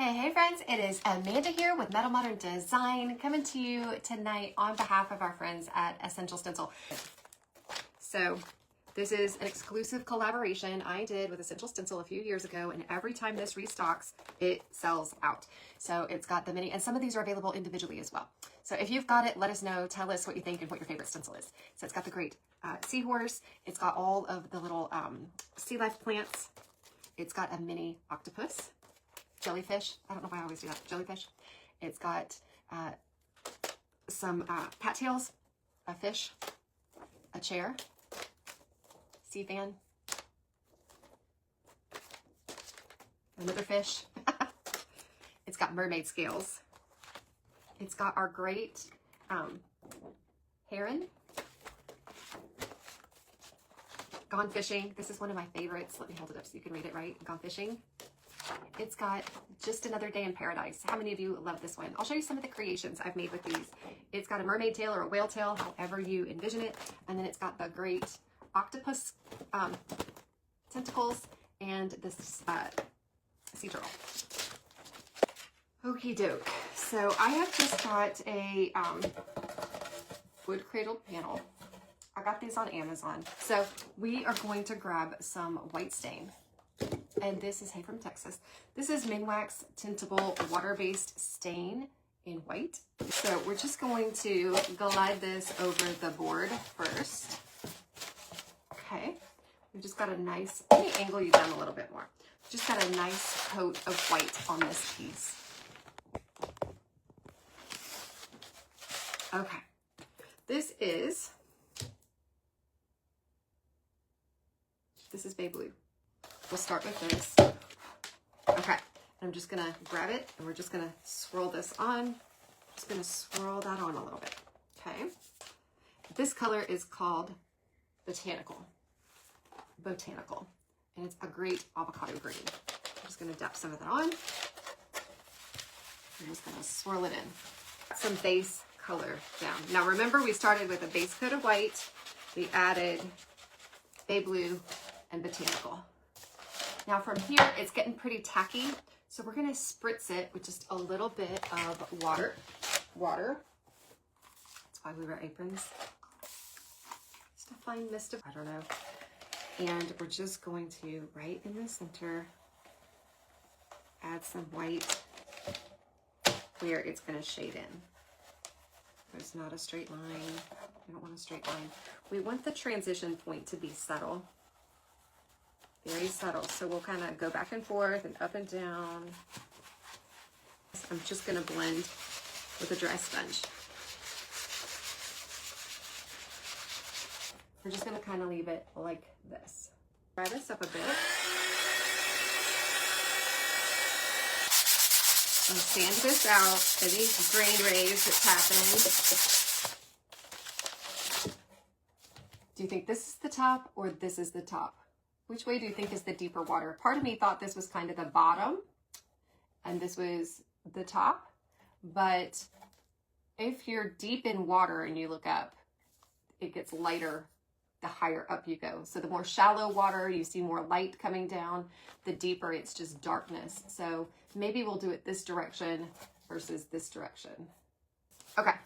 Hey friends, it is Amanda here with Metal Modern Design, coming to you tonight on behalf of our friends at Essential Stencil. So this is an exclusive collaboration I did with Essential Stencil a few years ago, and every time this restocks, it sells out. So it's got the mini, and some of these are available individually as well. So if you've got it, let us know, tell us what you think and what your favorite stencil is. So it's got the great seahorse, it's got all of the little sea life plants, it's got a mini octopus, jellyfish. I don't know why I always do that. Jellyfish. It's got some cattails, a fish, a chair, sea fan, another fish. It's got mermaid scales. It's got our great heron. Gone fishing. This is one of my favorites. Let me hold it up so you can read it right. Gone fishing. It's got just another day in paradise. How many of you love this one? I'll show you some of the creations I've made with these. It's got a mermaid tail or a whale tail, however you envision it. And then it's got the great octopus tentacles and this sea turtle. Okie doke. So I have just got a wood cradled panel. I got these on Amazon. So we are going to grab some white stain. And this is, hey, from Texas. This is Minwax Tintable Water-Based Stain in white. So we're just going to glide this over the board first. Okay. We've just got a nice, let me angle you down a little bit more. Just got a nice coat of white on this piece. Okay. This is Bay Blue. We'll start with this. Okay, I'm just gonna grab it and we're just gonna swirl this on. Just gonna swirl that on a little bit, okay? This color is called Botanical, and it's a great avocado green. I'm just gonna dab some of that on. I'm just gonna swirl it in. Some base color down. Now remember, we started with a base coat of white. We added Bay Blue and Botanical. Now from here, it's getting pretty tacky, so we're gonna spritz it with just a little bit of water. That's why we wear aprons. Just a fine mist of, I don't know. And we're just going to, right in the center, add some white where it's gonna shade in. There's not a straight line. We don't want a straight line. We want the transition point to be subtle. Very subtle. So we'll kind of go back and forth and up and down. I'm just going to blend with a dry sponge. We're just going to kind of leave it like this. Dry this up a bit. And sand this out. Any grain raise that's happening. Do you think this is the top or this is the top? Which way do you think is the deeper water? Part of me thought this was kind of the bottom and this was the top. But if you're deep in water and you look up, it gets lighter the higher up you go. So the more shallow water, you see more light coming down. The deeper, it's just darkness. So maybe we'll do it this direction versus this direction. Okay.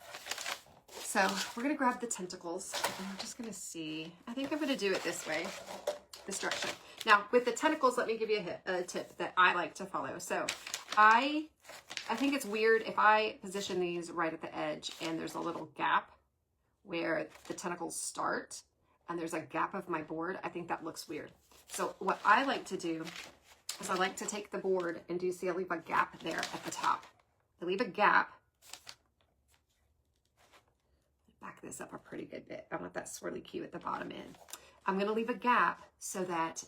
So we're gonna grab the tentacles and we're just gonna see. I think I'm gonna do it this way. This direction. Now with the tentacles, let me give you a tip that I like to follow. So I think it's weird if I position these right at the edge and there's a little gap where the tentacles start and there's a gap of my board. I think that looks weird. So what I like to do is I like to take the board and do you see I leave a gap there at the top. I leave a gap. Back this up a pretty good bit. I want that swirly cue at the bottom end. I'm going to leave a gap so that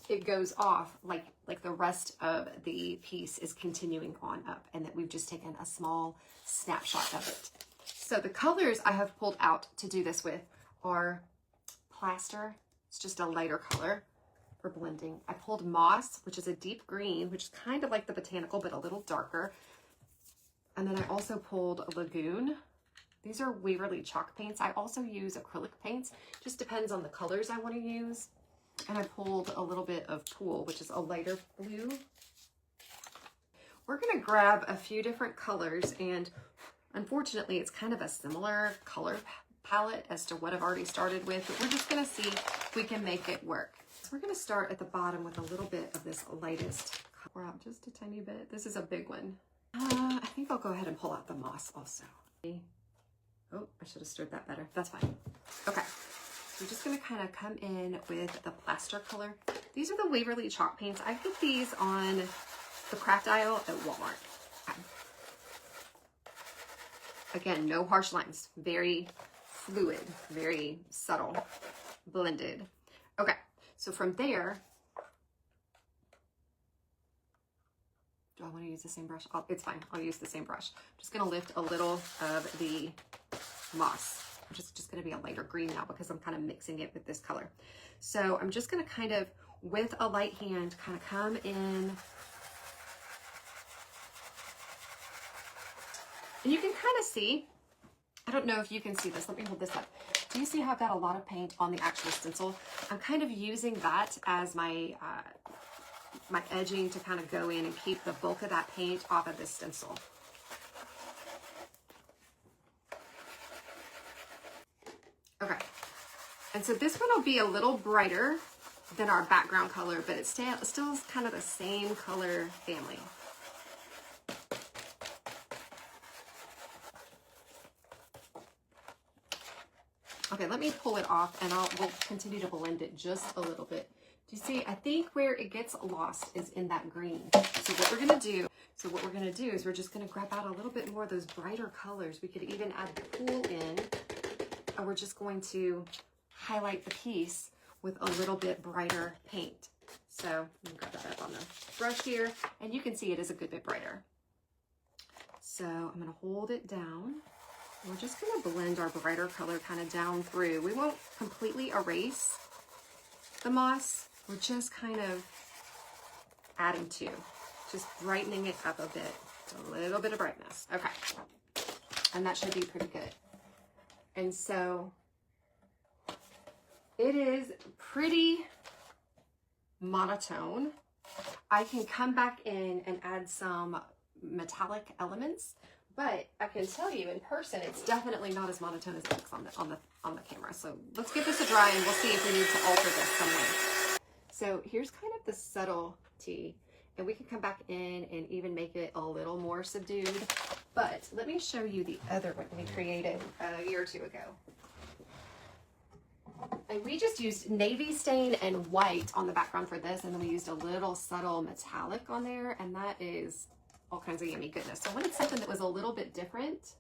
it goes off like the rest of the piece is continuing on up and that we've just taken a small snapshot of it. So the colors I have pulled out to do this with are plaster. It's just a lighter color for blending. I pulled moss, which is a deep green, which is kind of like the botanical, but a little darker. And then I also pulled lagoon. These are Waverly chalk paints. I also use acrylic paints. Just depends on the colors I want to use. And I pulled a little bit of pool, which is a lighter blue. we're gonna grab a few different colors, and unfortunately it's kind of a similar color palette as to what I've already started with, but we're just gonna see if we can make it work. So we're gonna start at the bottom with a little bit of this lightest color out, just a tiny bit. This is a big one. I think I'll go ahead and pull out the moss also. Oh, I should have stirred that better. That's fine. Okay, so we're just gonna kind of come in with the plaster color. These are the Waverly chalk paints. I get these on the craft aisle at Walmart. Again, no harsh lines, very fluid, very subtle, blended. Okay, so from there, do I want to use the same brush? It's fine, I'll use the same brush. I'm just gonna lift a little of the moss, which is just gonna be a lighter green now because I'm kind of mixing it with this color. So I'm just gonna kind of, with a light hand, kind of come in. And you can kind of see, I don't know if you can see this, let me hold this up. Do you see how I've got a lot of paint on the actual stencil? I'm kind of using that as my my edging to kind of go in and keep the bulk of that paint off of this stencil. Okay, and so this one will be a little brighter than our background color, but it still is kind of the same color family. Okay, let me pull it off and we'll continue to blend it just a little bit. Do you see, I think where it gets lost is in that green. So what we're gonna do is we're just gonna grab out a little bit more of those brighter colors. We could even add the pool in, and we're just going to highlight the piece with a little bit brighter paint. So let me grab that up on the brush here, and you can see it is a good bit brighter. So I'm gonna hold it down. We're just going to blend our brighter color kind of down through. We won't completely erase the moss. We're just kind of adding to, just brightening it up a bit. A little bit of brightness. Okay. And that should be pretty good. And so it is pretty monotone. I can come back in and add some metallic elements. But I can tell you in person, it's definitely not as monotone as it looks on the camera. So let's give this a dry and we'll see if we need to alter this some way. So here's kind of the subtlety, and we can come back in and even make it a little more subdued. But let me show you the other one we created a year or two ago. And we just used navy stain and white on the background for this, and then we used a little subtle metallic on there, and that is all kinds of yummy goodness. So I wanted something that was a little bit different,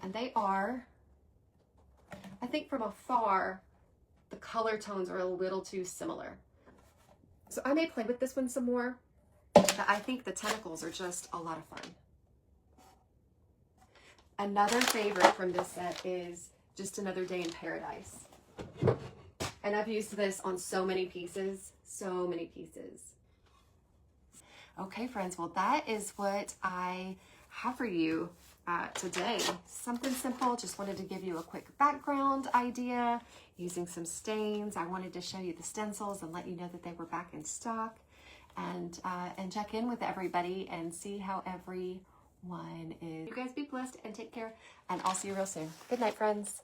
and they are, I think from afar, the color tones are a little too similar. So I may play with this one some more, but I think the tentacles are just a lot of fun. Another favorite from this set is Just Another Day in Paradise. And I've used this on so many pieces, so many pieces. Okay, friends, well, that is what I have for you today. Something simple, just wanted to give you a quick background idea using some stains. I wanted to show you the stencils and let you know that they were back in stock, and check in with everybody and see how everyone is. You guys be blessed and take care, and I'll see you real soon. Good night, friends.